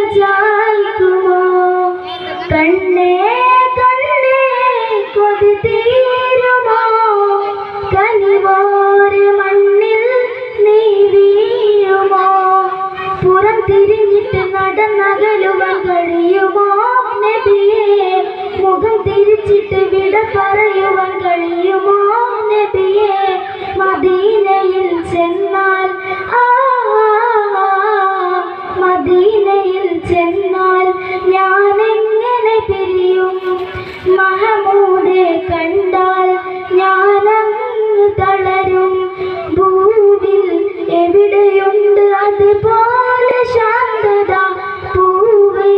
തലചായ്ക്കുമോ? കണ്ണേ കണ്ണേ കൊതി തീരുമോ? കനിവോരെ മണ്ണിൽ നീ വീഴുമോ? പുറം തിരിഞ്ഞിട്ട് നടന്നകലുവാൻ കഴിയുമോ നബിയേ? മുഖം തിരിച്ചിട്ട് വിട പറയുവാൻ കഴിയുമോ നബിയേ? മദീനയിൽ ചെന്നാൽ മദീനയിൽ ചെന്നാൽ ഞാൻ എങ്ങനെ പിരിയും? മഹമൂദെ കണ്ടാൽ ഞാനങ്ങ് തളരും. ഭൂവിൽ എവിടെയുണ്ട് അതുപോലെ ശാന്തത? പൂവേ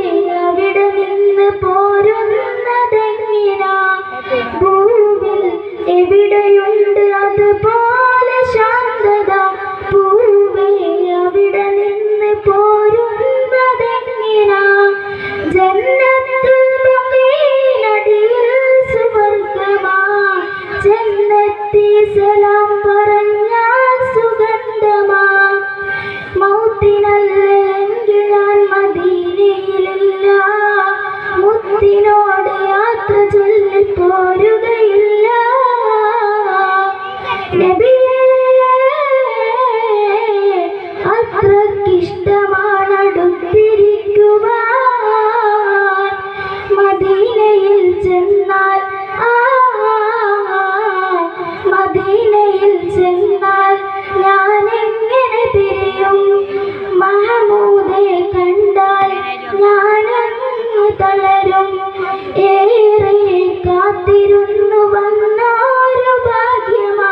അവിടെ നിന്ന് പോരുന്നതെങ്ങിനാ? ഭൂവിൽ എവിടെയുണ്ട് അതുപോലെ ശാന്തത? പൂവേ അവിടെ നിന്ന് പോരുന്നതെങ്ങിനാ? ജന്നത്തുൽ ബഖീനടിയിൽ സുവർഗമാ, ജന്നത്തി സലാം പറഞ്ഞാൽ സുഗന്ധമാ. മൗത്തിനല്ലെങ്കിൽ ഞാൻ മദീനയിലില്ല, മുത്തിനോട് യാത്ര ചൊല്ലി പോരുകയില്ല. നബിയേ അത്രക്കിഷ്ടമാണ് അടുത്തിരിക്കുവാൻ. മദീനയിൽ ചെന്നാൽ മദീനയിൽ ചെന്നാൽ ഞാൻ എങ്ങനെ പിരിയും? മഹമൂദെ കണ്ടാൽ ഞാനങ്ങ് തളരും. ഏറെ കാത്തിരുന്നു വന്നൊരു ഭാഗ്യമാ,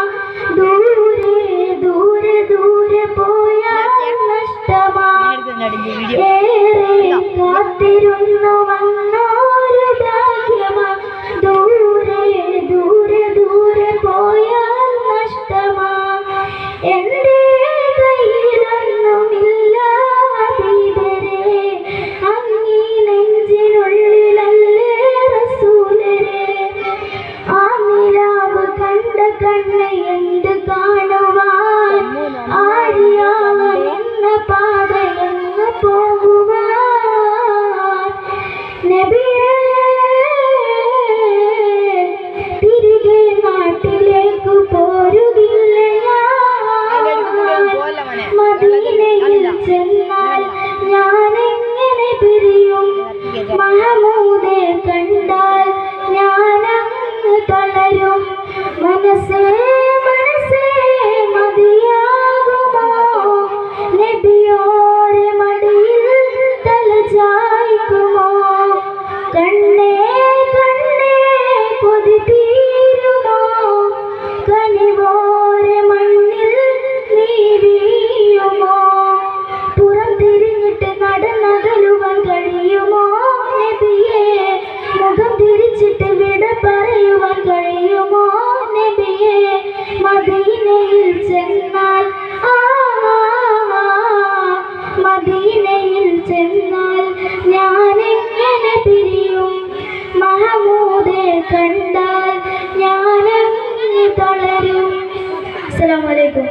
ദൂരെ ദൂരെ ദൂരെ പോയാൽ നഷ്ടമാ. ഏറെ കാത്തിരുന്നു വന്നൊരു ഭാഗ്യമാ, ദൂരെ ദൂരെ ദൂരെ പോയാൽ നഷ്ടമാ. എൻ്റെ കയ്യിലൊന്നുമില്ല ഹബീബരേ, അങ്ങീ നെഞ്ചിനുള്ളിലല്ലേ റസൂലരേ. ആ നിലാവ് കണ്ട കണ്ണ് എന്ത് കാണുവാൻ? ആര്യാവെന്ന പാതയെന്ന് പോകുവാൻ. നബിയേ തിരികെ നാട്ടിലേക്ക് പോരുകില്ല ഞാൻ. മദീനയിൽ ചെന്നാൽ ഞാൻ എങ്ങനെ പിരിയും? മഹമൂദെ കണ്ടാൽ ഞാനങ്ങ് തളരും. മനസ്സേ മനസ്സേ മതിയാകുമോ? നബിയോരെ മടിയിൽ തലചായ്ക്കുമോ? കണ്ണേ കണ്ണേ കൊതി തീരുമോ? കനിവോരെ മണ്ണിൽ നീ വീഴുമോ? പുറം തിരിഞ്ഞിട്ട് നടന്നകലുവാൻ കഴിയുമോ നബിയേ? മുഖം തിരിച്ചിട്ട് വിട പറയുവാൻ കഴിയുമോ നബിയേ? മദീനയിൽ ചെന്നാൽ മദീനയിൽ ചെന്നാൽ ഞാൻ എങ്ങനെ പിരിയും? മഹമൂദെ കണ്ടാൽ ഞാനങ്ങ് തളരും. അസ്സലാമു അലൈക്കും.